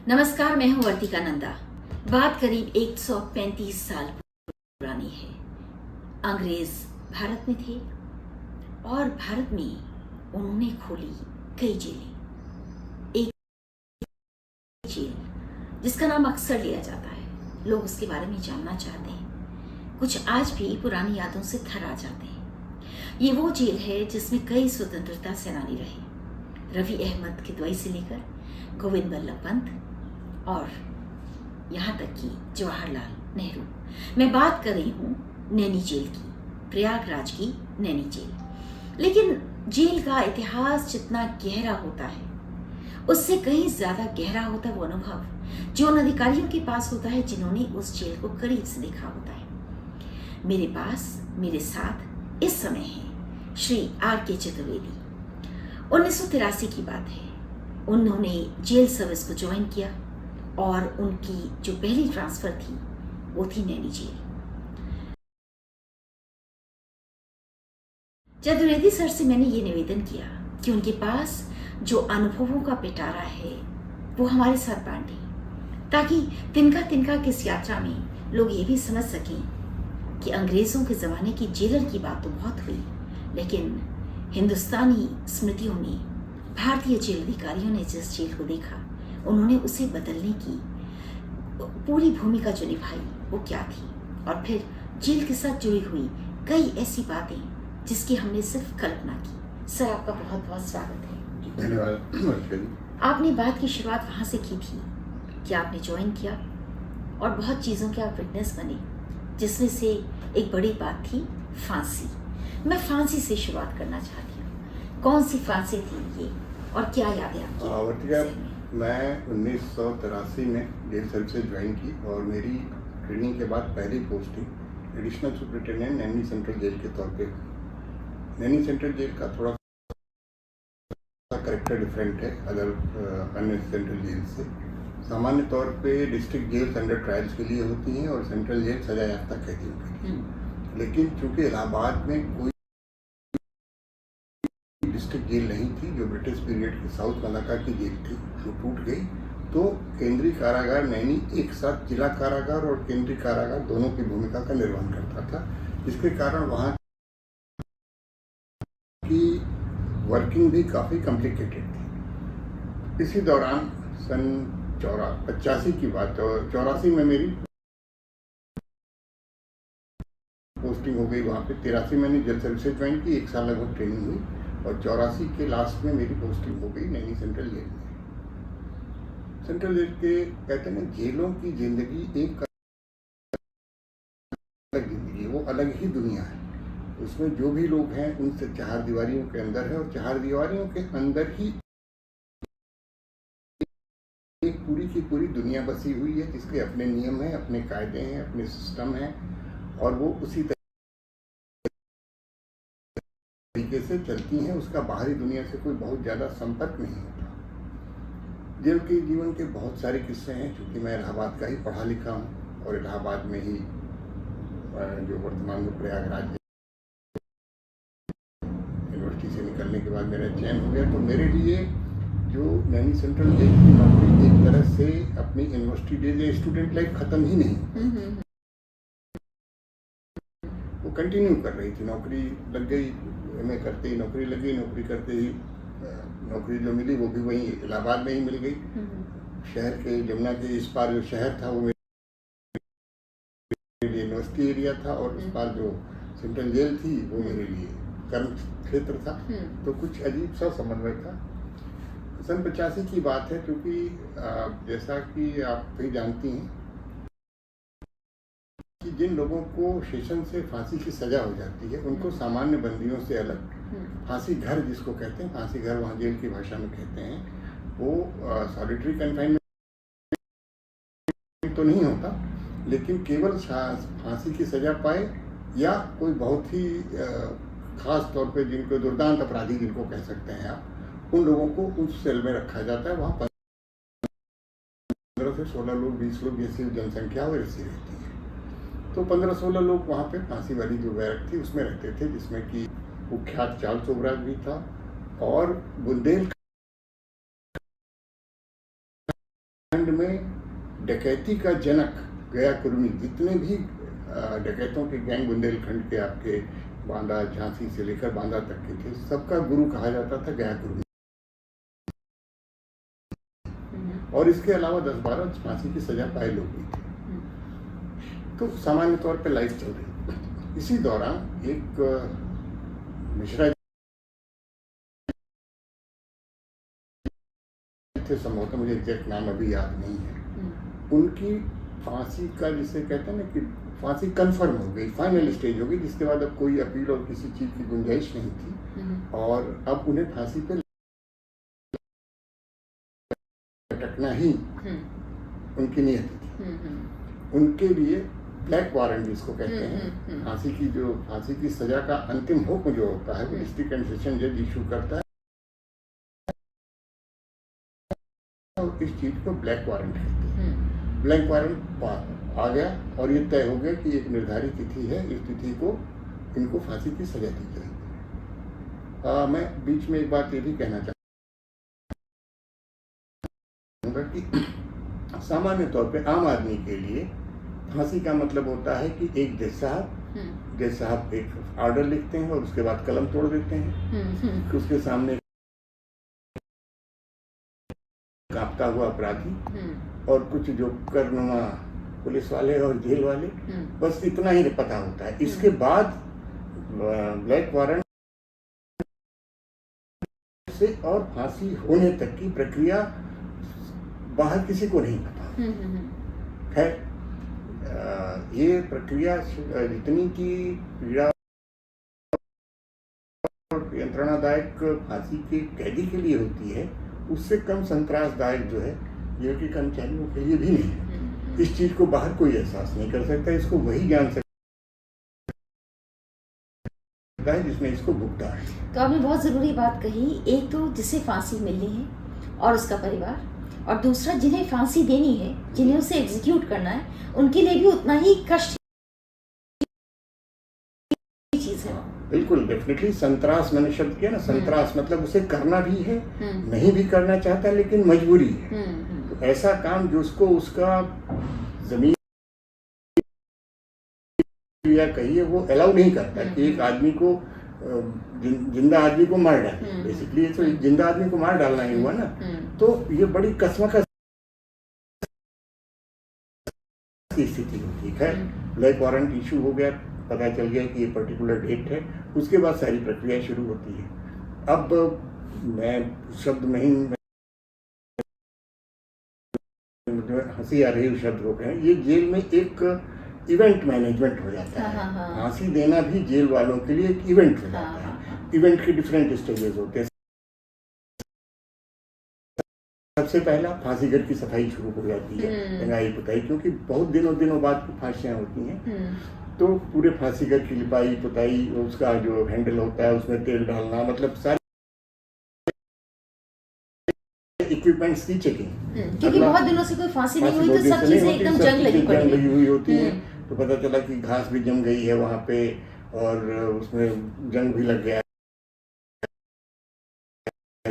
नमस्कार, मैं हूं वर्तिका नंदा। बात करीब 135 साल पुरानी है। अंग्रेज भारत में थे और भारत में उन्होंने खोली कई जेलें। एक जेल जिसका नाम अक्सर लिया जाता है, लोग उसके बारे में जानना चाहते हैं। कुछ आज भी पुरानी यादों से थर्रा जाते हैं। ये वो जेल है जिसमें कई स्वतंत्रता सेनानी रहे, रवि अहमद किदवई से लेकर गोविंद बल्लभ पंत और यहाँ तक कि जवाहरलाल नेहरू। मैं बात कर रही हूँ नैनी जेल की, प्रयागराज की नैनी जेल। लेकिन जेल का इतिहास जितना गहरा होता है, उससे कहीं ज्यादा गहरा होता है वो अनुभव जो उन अधिकारियों के पास होता है जिन्होंने उस जेल को करीब से देखा होता है। मेरे साथ इस समय है श्री R.K. चतुर्वेदी। 1983 की बात है, उन्होंने जेल सर्विस को ज्वाइन किया और उनकी जो पहली ट्रांसफर थी वो थी नैनी जेल। चतुर्वेदी सर से मैंने ये निवेदन किया कि उनके पास जो अनुभवों का पिटारा है वो हमारे साथ बांटें, ताकि तिनका तिनका की इस यात्रा में लोग ये भी समझ सकें कि अंग्रेजों के ज़माने की जेलर की बात तो बहुत हुई, लेकिन हिंदुस्तानी स्मृतियों में भारतीय जेल अधिकारियों ने जिस जेल को देखा, उन्होंने उसे बदलने की पूरी भूमिका जो निभाई वो क्या थी, और फिर जेल के साथ जुड़ी हुई कई ऐसी बातें जिसकी हमने सिर्फ कल्पना की। सर, आपका बहुत बहुत स्वागत है। धन्यवाद। आपने बात की शुरुआत वहाँ से की थी कि आपने ज्वाइन किया और बहुत चीज़ों के आप विटनेस बने, जिसमें से एक बड़ी बात थी फांसी। मैं फांसी से शुरुआत करना चाहती हूँ। कौन सी फांसी थी ये और क्या यादें आपकी? मैं 1983 में जेल सर्विस से ज्वाइन की और मेरी ट्रेनिंग के बाद पहली posting additional superintendent Naini central jail के तौर पे। नैनी सेंट्रल जेल का थोड़ा सा करेक्टर डिफरेंट है अदर अन्य सेंट्रल जेल से। सामान्य तौर पे डिस्ट्रिक्ट जेल्स अंडर ट्रायल्स के लिए होती हैं और सेंट्रल जेल सजा याफ्ता कैदियों के लिए। लेकिन चूंकि इलाहाबाद में कोई डिस्ट्रिक्ट जेल नहीं थी, जो ब्रिटिश पीरियड की साउथ मलाका की जेल थी, जो टूट गई, तो केंद्रीय कारागार नैनी एक साथ जिला कारागार और केंद्रीय कारागार दोनों की भूमिका का निर्वहन करता था, जिसके कारण वहाँ की वर्किंग भी काफ़ी कॉम्प्लिकेटेड थी। इसी दौरान सन 85 की बात, 84 में मेरी पोस्टिंग हो गई वहाँ पे। 83 मैंने जेल सर्विस से ज्वाइन की, 1 साल लगभग ट्रेनिंग हुई और 84 के लास्ट में मेरी पोस्टिंग हो गई नैनी सेंट्रल जेल में। सेंट्रल जेल के कहते हैं जेलों की जिंदगी एक अलग जिंदगी है, वो अलग ही दुनिया है। उसमें जो भी लोग हैं उनसे चार दीवारियों के अंदर है और चार दीवारियों के अंदर ही एक पूरी की पूरी दुनिया बसी हुई है, जिसके अपने नियम हैं, अपने कायदे हैं, अपने सिस्टम हैं और वो उसी तरीके से चलती हैं। उसका बाहरी दुनिया से कोई बहुत ज़्यादा संपर्क नहीं होता। जेल के जीवन के बहुत सारे किस्से हैं, क्योंकि मैं इलाहाबाद का ही पढ़ा लिखा हूँ और इलाहाबाद में ही जो वर्तमान में प्रयागराज यूनिवर्सिटी से निकलने के बाद मेरा चयन हो गया, तो मेरे लिए जो नैनी सेंट्रल जेल की नौकरी एक तरह से अपनी यूनिवर्सिटी डेज या स्टूडेंट लाइफ खत्म ही नहीं, वो कंटिन्यू कर रही थी। नौकरी लग गई, एमए करते ही नौकरी लग गई, नौकरी करते ही नौकरी जो मिली वो भी वहीं इलाहाबाद में ही मिल गई। शहर के जमुना के इस पार जो शहर था वो मेरे लिए यूनिवर्सिटी एरिया था और उस पार जो सेंट्रल जेल थी वो मेरे लिए कर्म क्षेत्र था। तो कुछ अजीब सा समन्वय था। सन 85 की बात है, क्योंकि जैसा कि आप भी जानती हैं कि जिन लोगों को सेशन से फांसी की सजा हो जाती है उनको सामान्य बंदियों से अलग फांसी घर, जिसको कहते हैं फांसी घर, वहाँ जेल की भाषा में कहते हैं, वो सॉलिटरी कन्फाइनमेंट तो नहीं होता, लेकिन केवल फांसी की सजा पाए या कोई बहुत ही खास तौर पे जिनको दुर्दांत अपराधी जिनको कह सकते हैं आप, उन लोगों को उस सेल में रखा जाता है। वहाँ 15 से 16 लोग, 20 लोग जैसी जनसंख्या वैसी रहती है। तो 15-16 लोग वहाँ पे फांसी वाली जो बैरक थी उसमें रहते थे, जिसमें कि कुख्यात चार्ल्स सोबराज भी था और बुंदेल खंड में डकैती का जनक गया कुर्मी, जितने भी डकैतों के गैंग बुंदेलखंड के आपके बांदा, झांसी से लेकर बांदा तक के थे, सबका गुरु कहा जाता था गया कुर्मी। और इसके अलावा 10-12 फांसी की सजा पाए लोग भी थे। तो सामान्य तौर पे लाइफ चल रही थी। इसी दौरान एक मिश्रा थे, संभवतः मुझे एग्जैक्ट नाम अभी याद नहीं है, उनकी फांसी का जिसे कहते हैं ना कि फांसी कंफर्म हो गई, फाइनल स्टेज हो गई, जिसके बाद अब कोई अपील और किसी चीज की गुंजाइश नहीं थी और अब उन्हें फांसी पे लटकना ही उनकी नियति थी। उनके लिए ब्लैक वारंट जिसको कहते हैं, फांसी की सजा का अंतिम हुक्म जो होता है वो डिस्ट्रिक्ट एंड सेशन जज इशू करता है और इस चीज को ब्लैक वारंट कहते हैं। ब्लैक वारंट आ गया और ये तय हो गया कि एक निर्धारित तिथि है, इस तिथि को इनको फांसी की सजा दी जाएगी। मैं बीच में एक बात ये भी कहना चाहूंगा कि सामान्य तौर पे आम आदमी के लिए फांसी का मतलब होता है कि एक जज साहब एक ऑर्डर लिखते हैं और उसके बाद कलम तोड़ देते हैं, उसके सामने कांपता हुआ अपराधी और कुछ जो करनुमा पुलिस वाले और जेल वाले, बस इतना ही पता होता है। इसके बाद ब्लैक वारंट से और फांसी होने तक की प्रक्रिया बाहर किसी को नहीं पता। खैर, ये प्रक्रिया जितनी की पीड़ा और यंत्रणादायक फांसी के कैदी के लिए होती है, उससे कम संतरासदायक जो है जेल के कर्मचारियों के लिए भी नहीं है। इस चीज को बाहर कोई एहसास नहीं कर सकता, इसको वही जान सकता है जिसने इसको भुगता है। तो आपने बहुत जरूरी बात कही, एक तो जिसे फांसी मिलनी है और उसका परिवार, और दूसरा जिन्हें फांसी देनी है, जिन्हें उसे एग्जीक्यूट करना है, उनके लिए भी उतना ही कष्ट चीज है। बिल्कुल, डेफिनेटली। संतरास मैंने शब्द किया ना, संतरास मतलब उसे करना भी है, नहीं भी करना चाहता लेकिन मजबूरी है। तो ऐसा काम जो उसका जमीन या कहिए वो अलाउ नहीं करता कि एक आदमी को जिंदा आदमी को मार डाले। बेसिकली ये तो जिंदा आदमी को मार डालना ही हुआ ना। तो ये बड़ी कस्मकस की स्थिति होती है। ब्लैक वारंट इशू हो गया, पता चल गया कि ये पर्टिकुलर डेट है, उसके बाद सारी प्रक्रिया शुरू होती है। अब मैं शब्द में ही हंसी आ रही शब्द हो गए, ये जेल में एक इवेंट मैनेजमेंट हो जाता है। फांसी देना भी जेल वालों के लिए एक इवेंट हो जाता है। इवेंट के डिफरेंट स्टेजेस होते हैं। सबसे पहला फांसी घर की सफाई शुरू हो जाती है, रंगाई पुताई, क्योंकि बहुत दिनों बाद फांसियां होती हैं। तो पूरे फांसी घर की लिपाई पुताई, उसका जो हैंडल होता है उसमें तेल डालना, मतलब सारे इक्विपमेंट्स की चेकिंग। क्योंकि बहुत दिनों से कोई फांसी नहीं हुई, तो सब चीजें एकदम जंग लगी हुई होती है। तो पता चला कि घास भी जम गई है वहां पे और उसमें जंग भी लग गया है,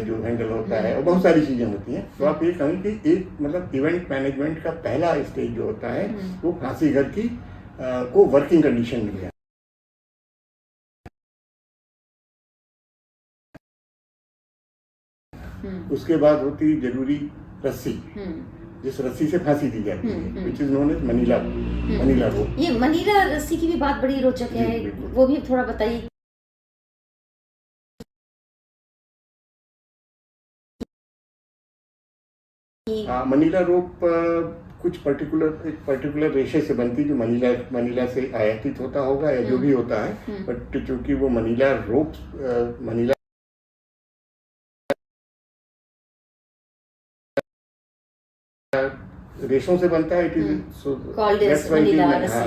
जो हैंडल होता है, और बहुत सारी चीजें होती हैं। तो आप ये कहें कि एक मतलब इवेंट मैनेजमेंट का पहला स्टेज जो होता है वो फांसी घर की को वर्किंग कंडीशन मिल गया। उसके बाद होती जरूरी रस्सी, जिस रस्सी से फांसी दी जाती है, which is known as Manila rope. ये मनीला रस्सी की भी बात बड़ी रोचक है, वो भी थोड़ा बताइए। मनीला रोप कुछ पर्टिकुलर रेशे से बनती, जो मनीला से आयातित होता होगा या जो भी होता है, बट चूंकि वो मनीला रोप मनीला रेशों से बनता है, इट इज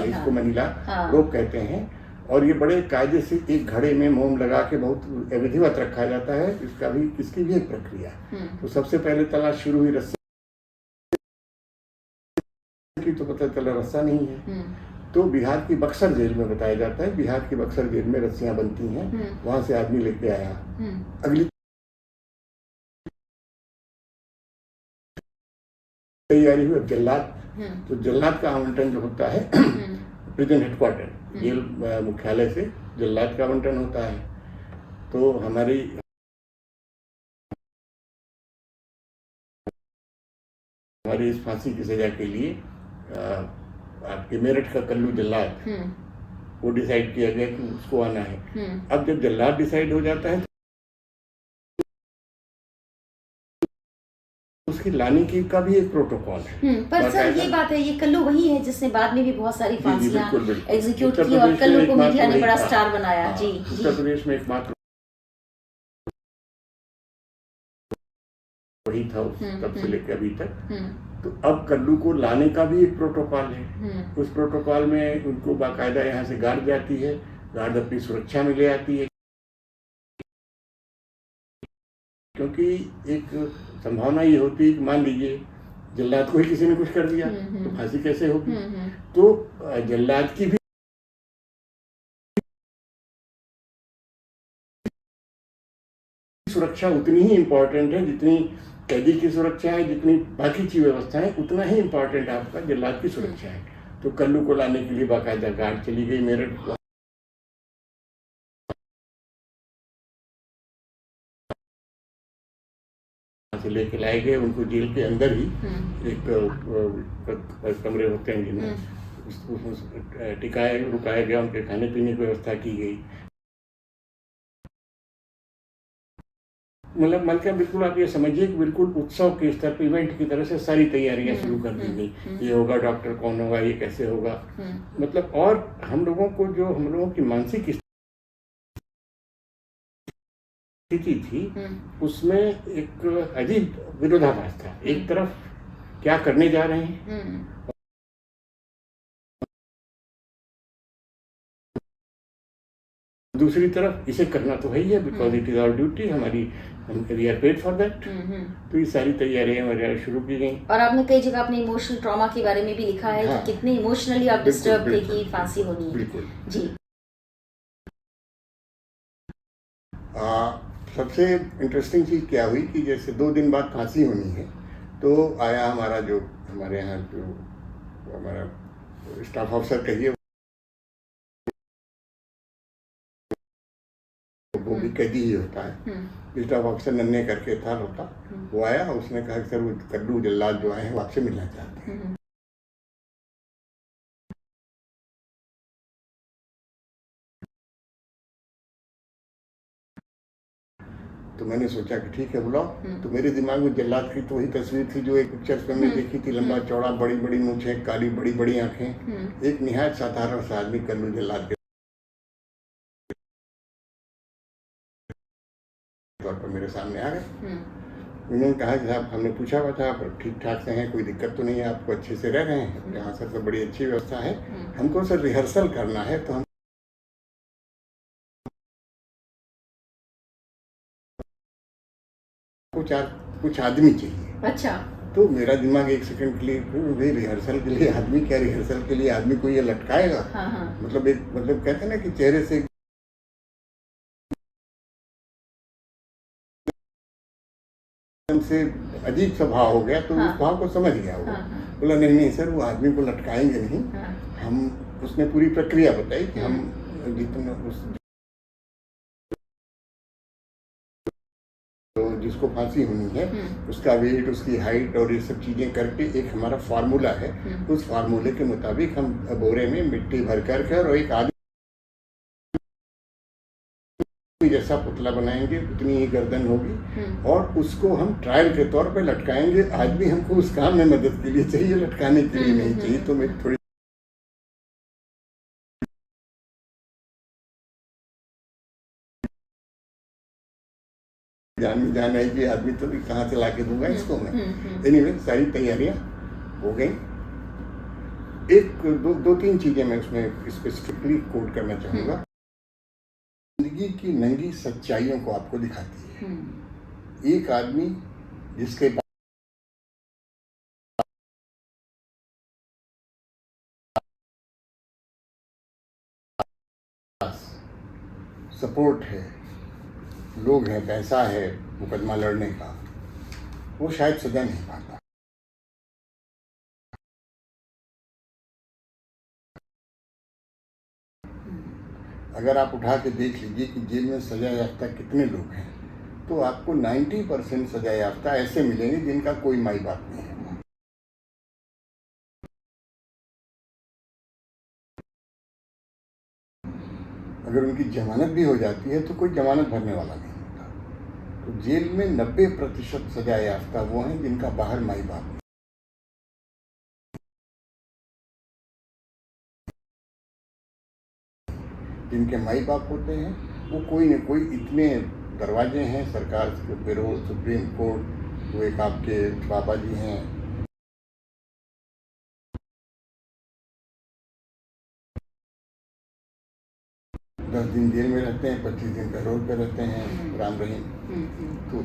इसको मनीला रोप कहते हैं। और ये बड़े कायदे से एक घड़े में मोम लगा के बहुत विधिवत रखा जाता है। इसकी भी एक प्रक्रिया। तो सबसे पहले तलाश शुरू हुई रस्सी की, तो पता चला रस्सा नहीं है। तो बिहार की बक्सर जेल में बताया जाता है, बिहार की बक्सर जेल में रस्सियां बनती हैं, वहां से आदमी लेके आया। अगली तैयारी हुई। अब जल्लाद, तो जल्लाद का आवंटन जो होता है प्रिजन हेडक्वार्टर, जेल मुख्यालय से जल्लाद का आवंटन होता है। तो हमारी इस फांसी की सजा के लिए आपके मेरठ का कल्लू जल्लाद वो डिसाइड किया गया कि उसको आना है। अब जब जल्लाद डिसाइड हो जाता है तो उसकी लाने की का भी एक प्रोटोकॉल है। पर सर ये बात है, ये कल्लू वही है जिसने बाद में भी बहुत सारी फांसियां एग्जीक्यूट उत्तर की और प्रदेश में कल्लू को एकमात्र मीडिया ने वही बड़ा था। स्टार बनाया। हाँ, जी उत्तर प्रदेश में एकमात्र वही था तब से लेकर अभी तक। तो अब कल्लू को लाने का भी एक प्रोटोकॉल है। उस प्रोटोकॉल में उनको बाकायदा यहाँ से गार्ड जाती है, गार्ड अपनी सुरक्षा में ले आती है, क्योंकि एक संभावना ये होती है कि मान लीजिए जल्लाद को ही किसी ने कुछ कर दिया तो फांसी कैसे होगी। तो जल्लाद की भी सुरक्षा उतनी ही इम्पोर्टेंट है जितनी कैदी की सुरक्षा है, जितनी बाकी की व्यवस्था है, उतना ही इम्पोर्टेंट आपका जल्लाद की सुरक्षा है। तो कल्लू को लाने के लिए बाकायदा गार्ड चली गई मेरठ से लेके लाए गए। उनको जेल के अंदर ही एक कमरे होते हैं जिनमें उसमें टिकाया रुकाया गया, उनके खाने पीने की व्यवस्था की गई। मतलब मलका बिल्कुल आप ये समझिए कि बिल्कुल उत्सव के स्तर पर इवेंट की तरह से सारी तैयारियां शुरू कर दी गई। ये होगा, डॉक्टर कौन होगा, ये कैसे होगा, मतलब। और हम लोगों की मानसिक स्थिति थी उसमें एक अजीब विरोधाभास था। एक तरफ क्या करने जा रहे हैं, दूसरी तरफ इसे करना तो है ही है, because it is our duty, we are paid for that. तो ये सारी तैयारियां वगैरह शुरू की गई। और आपने कई जगह अपने इमोशनल ट्रॉमा के बारे में भी लिखा है। हाँ, कि कितने इमोशनली आप डिस्टर्ब थे कि फांसी होनी है। बिल्कुल जी। सबसे इंटरेस्टिंग चीज़ क्या हुई कि जैसे 2 दिन बाद फांसी होनी है तो आया हमारे यहाँ जो हमारा स्टाफ ऑफिसर कहिए, वो भी कैदी ही होता है। स्टाफ ऑफिसर नन्हे करके था होता, वो आया, उसने कहा कि सर वो कल्लू जल्लाद जो आए हैं वो आपसे मिलना चाहते हैं। तो मैंने सोचा कि ठीक है बुलाओ। तो मेरे दिमाग में जल्लाद की तो वही तस्वीर थी जो एक पिक्चर्स में मैंने देखी थी, लंबा चौड़ा, बड़ी बड़ी मूंछें, काली बड़ी बड़ी आंखें, एक निहायत साधारण सा आदमी कल्लू जल्लाद के तौर पर मेरे सामने आ गए। उन्होंने कहा कि साहब, हमने पूछा हुआ था आप ठीक ठाक से हैं, कोई दिक्कत तो नहीं है, आपको अच्छे से रह रहे हैं यहाँ सर, तो बड़ी अच्छी व्यवस्था है, हमको सर रिहर्सल करना है, तो हम कुछ आदमी चाहिए। अच्छा। तो मेरा दिमाग एक सेकंड के लिए, भाई रिहर्सल के लिए आदमी क्या, रिहर्सल के लिए आदमी को ये लटकाएगा? मतलब कहते हैं ना कि चेहरे से अजीब सा भाव हो गया। तो उस भाव को समझ गया वो। बोला नहीं सर, वो आदमी को लटकाएंगे नहीं। हम उसने पूरी प्रक्रिया बताई कि हम जितना तो जिसको फांसी होनी है उसका वेट, उसकी हाइट और ये सब चीजें करके एक हमारा फार्मूला है, उस फार्मूले के मुताबिक हम बोरे में मिट्टी भर करके और एक आदमी जैसा पुतला बनाएंगे, उतनी ही गर्दन होगी, और उसको हम ट्रायल के तौर पे लटकाएंगे। आज भी हमको उस काम में मदद के लिए चाहिए, लटकाने के लिए नहीं चाहिए। तो मेरी थोड़ी जान आई कि आदमी तो कहाँ से लाके दूंगा इसको मैं। एनीवे, सारी तैयारियां हो गई। दो तीन चीजें मैं उसमें स्पेसिफिकली कोट करना चाहूंगा। जिंदगी की नंगी सच्चाइयों को आपको दिखाती है। एक आदमी जिसके पास सपोर्ट है, लोग हैं, पैसा है मुकदमा लड़ने का, वो शायद सजा नहीं पाता। अगर आप उठा के देख लीजिए कि जेल में सजा याफ्ता कितने लोग हैं, तो आपको 90% सजा याफ्ता ऐसे मिलेंगे जिनका कोई माई बाप नहीं है। अगर उनकी जमानत भी हो जाती है तो कोई जमानत भरने वाला नहीं होता। तो जेल में 90% सजा याफ्ता वो हैं जिनका बाहर माई बाप नहीं। जिनके माई बाप होते हैं वो कोई न कोई इतने दरवाजे हैं सरकार के, पेरोल, सुप्रीम कोर्ट, वो एक आपके बाबा जी हैं, दस दिन जेल में रहते हैं, 25 दिन पैरोल पे रहते हैं, राम रहीम। तो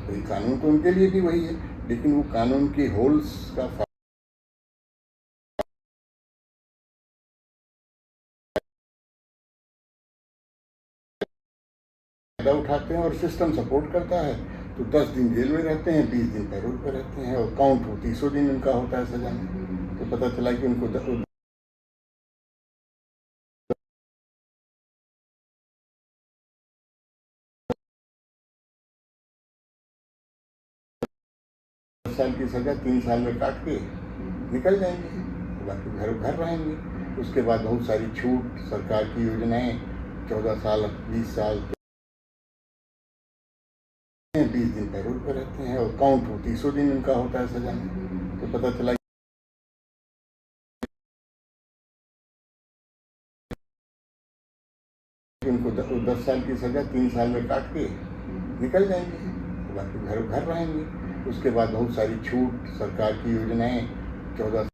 वही कानून तो उनके लिए भी वही है, लेकिन वो कानून की होल्स का फायदा उठाते हैं और सिस्टम सपोर्ट करता है। तो 10 दिन जेल में रहते हैं, 20 दिन पैरोल पे रहते हैं और काउंट हो 30 दिन उनका होता है सजा में। तो पता चला कि उनको 10 साल की सजा 3 साल में काट के निकल जाएंगे, तो बाकी घर घर रहेंगे। उसके बाद बहुत सारी छूट, सरकार की योजनाएं, 14 साल, 20 साल, 20 दिन पैरोल पे रहते हैं और काउंट हो 30 दिन उनका होता है सजा में। तो पता चला कि उनको 10 साल की सजा 3 साल में काट के निकल जाएंगे, तो बाकी घर घर रहेंगे। उसके बाद बहुत सारी छूट, सरकार की योजनाएं, 14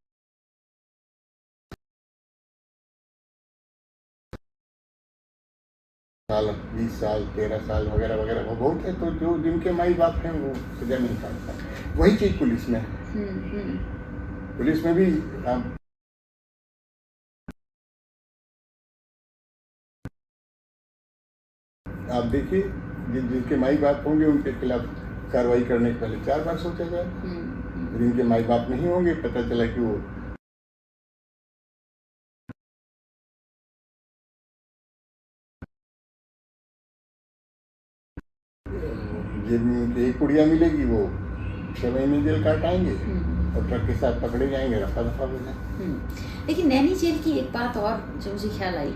साल, 20 साल, 13 साल वगैरह वगैरह वो बहुत है। तो जो जिनके माई बाप हैं वो सजा नहीं काटता। वही चीज पुलिस में है। पुलिस में भी आप देखिए, जिनके माई बाप होंगे उनके खिलाफ कार्रवाई करने के पहले 4 बार सोचा जाए। जिनके माई बाप नहीं होंगे, पता चला कि वो जेल में उनकी एक पुड़िया मिलेगी, वो 6 महीने जेल काटाएंगे और ट्रक के साथ पकड़े जाएंगे, रफा दफा हो जाए। लेकिन नैनी जेल की एक बात और जो मुझे ख्याल आई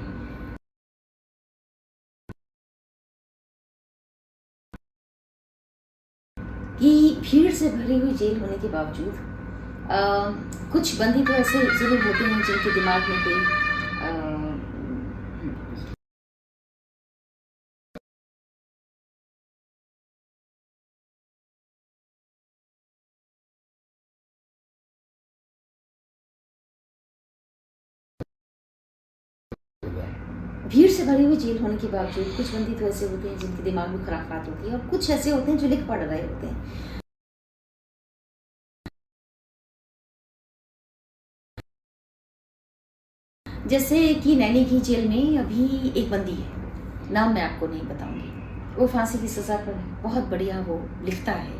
कि भीड़ से भरी हुई जेल होने के बावजूद कुछ बंदी तो ऐसे जरूर होते हैं जिनके दिमाग में कोई भीड़ से भरी हुई जेल होने के बावजूद कुछ बंदी तो ऐसे होते हैं जिनके दिमाग में खुराफात होती है और कुछ ऐसे होते हैं जो लिख पढ़ रहे होते हैं। जैसे कि नैनी की जेल में अभी एक बंदी है, नाम मैं आपको नहीं बताऊंगी, वो फांसी की सजा पर बहुत बढ़िया वो लिखता है।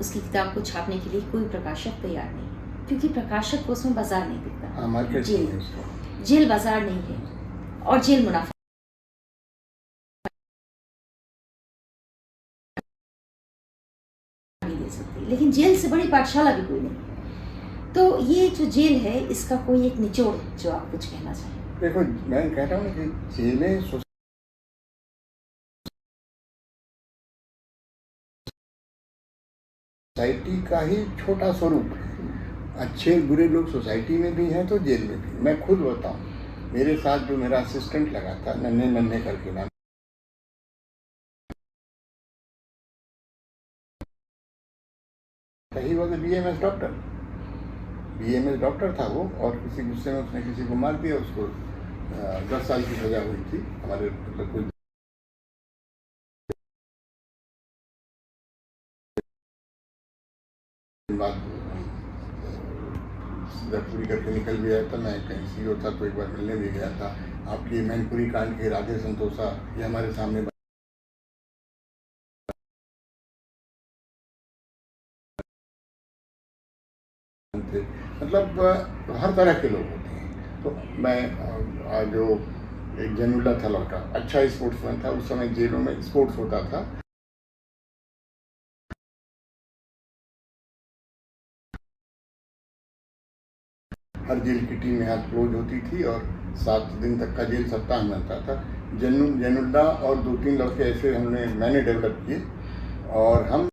उसकी किताब को छापने के लिए कोई प्रकाशक तैयार नहीं, क्योंकि प्रकाशक को उसमें बाजार नहीं दिखता। जेल बाजार नहीं है और जेल मुनाफा नहीं दे सकती, लेकिन जेल से बड़ी पाठशाला भी कोई नहीं। तो ये जो जेल है इसका कोई एक निचोड़ जो आप कुछ कहना चाहें? देखो, मैं कह रहा हूँ कि जेलें सोसाइटी का ही छोटा स्वरूप है। अच्छे बुरे लोग सोसाइटी में भी हैं तो जेल में भी। मैं खुद बताऊं, मेरे साथ जो मेरा असिस्टेंट लगा था, नन्हे नन्हे करके नाम, he was BMS doctor. BMS doctor था वो, और किसी गुस्से में उसने किसी को मार दिया। उसको 10 साल की सजा हुई थी। हमारे कुछ बाद जब पूरी करके निकल भी आया था, मैं कहीं CO था तो एक बार मिलने भी गया था। आपकी मैनपुरी कांड के राधे संतोषा ये हमारे सामने मतलब हर तरह के लोग होते हैं। तो मैं जो एक जैनुल्लाह था लड़का, अच्छा स्पोर्ट्समैन था, उस समय जेलों में स्पोर्ट्स होता था। हर जेल की टीम यहाँ क्लोज होती थी और 7 दिन तक का जेल सप्ताह मिलता था। जैनुल्लाह और 2-3 लड़के ऐसे मैंने डेवलप किए और हम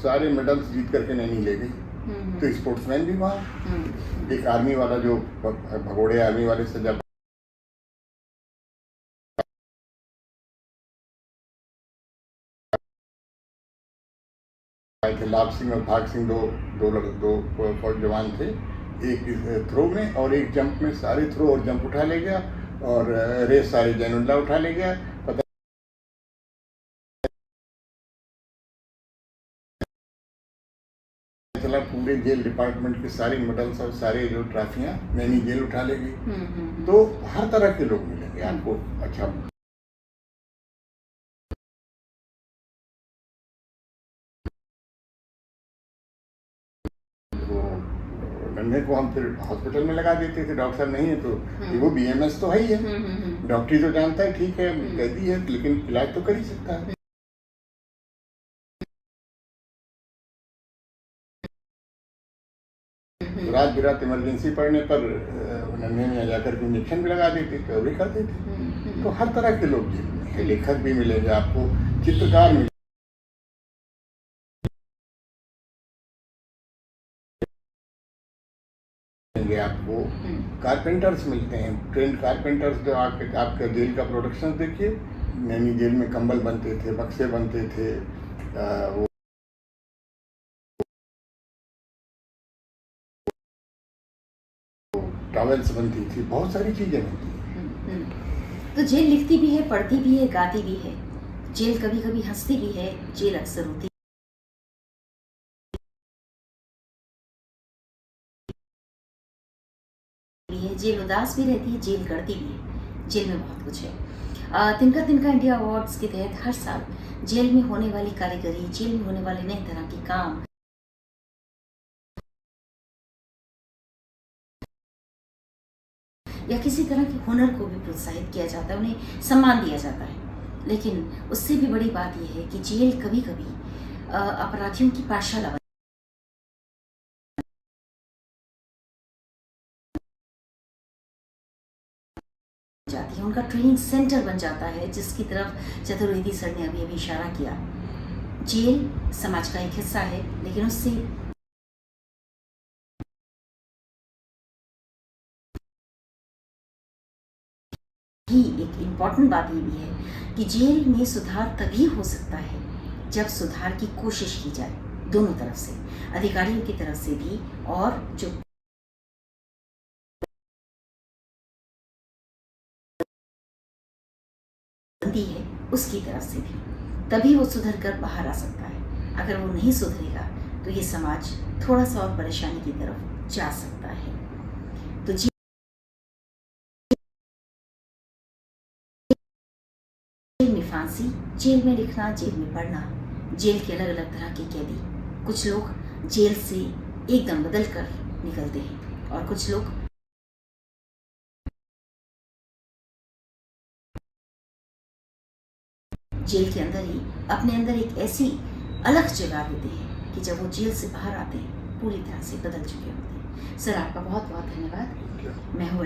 सारे मेडल्स जीत करके नैनी ले गई। तो स्पोर्ट्समैन भी वहाँ, एक आर्मी वाला जो भगोड़े आर्मी वाले से जब आए थे, लाभ सिंह और भाग सिंह दो फौज जवान थे। एक थ्रो में और एक जंप में, सारे थ्रो और जंप उठा ले गया और रेस सारे जैनुल्लाह उठा ले गया। पता चला पूरे जेल डिपार्टमेंट के सारे मेडल्स और सारे जो ट्रॉफियां नैनी जेल उठा ले गई। तो हर तरह के लोग मिलेंगे आपको। अच्छा, नन्हे को हम फिर हॉस्पिटल में लगा देते थे, डॉक्टर साहब नहीं है तो वो BMS तो है ही है, डॉक्टरी तो जानता है, ठीक है कैदी है लेकिन इलाज तो कर ही सकता है। रात बिरात इमरजेंसी पड़ने पर नन्हे में जाकर के इंजेक्शन भी लगा देते थे और भी करते थे। तो हर तरह के लोग जेल में हैं। लेखक भी मिलेंगे आपको, चित्रकार मिलेंगे, आपको कारपेंटर्स मिलते हैं, ट्रेंड कारपेंटर्स जो आपके जेल का प्रोडक्शन देखिए। नैनी जेल में कंबल बनते थे, बक्से बनते थे, वो टॉवेल्स बनती थी, बहुत सारी चीजें बनती थी। तो जेल लिखती भी है, पढ़ती भी है, गाती भी है। जेल कभी कभी हंसती भी है, जेल अक्सर रोती भी है। जेल उदास भी रहती है, जेल करती भी है। जेल में बहुत कुछ है। तिनका तिनका इंडिया अवार्ड्स के तहत हर साल जेल में होने वाली कारीगरी, जेल में होने वाले नए तरह के काम, या किसी तरह के हुनर को भी प्रोत्साहित किया जाता है, उन्हें सम्मान दिया जाता है। लेकिन उससे भी बड़ी बात यह है कि जेल कभी कभी अपराधियों की पाठशाला जाती है, उनका ट्रेनिंग सेंटर बन जाता है, जिसकी तरफ चतुर्वेदी सर ने अभी इशारा किया। जेल समाज का एक हिस्सा है, लेकिन उससे ही एक इम्पॉर्टेंट बात ये भी है कि जेल में सुधार तभी हो सकता है जब सुधार की कोशिश की जाए, दोनों तरफ से, अधिकारियों की तरफ से भी और जो बंदी है उसकी तरफ से भी। तभी वो सुधर कर बाहर आ सकता है। अगर वो नहीं सुधरेगा तो ये समाज थोड़ा सा और परेशानी की तरफ जा सकता है। तो जेल में फांसी, जेल में लिखना, जेल में पढ़ना, जेल के अलग अलग तरह के कैदी। कुछ लोग जेल से एकदम बदल कर निकलते हैं और कुछ लोग जेल के अंदर ही अपने अंदर एक ऐसी अलग जगह देते हैं कि जब वो जेल से बाहर आते हैं पूरी तरह से बदल चुके होते हैं। सर, आपका बहुत बहुत धन्यवाद। मैं हूँ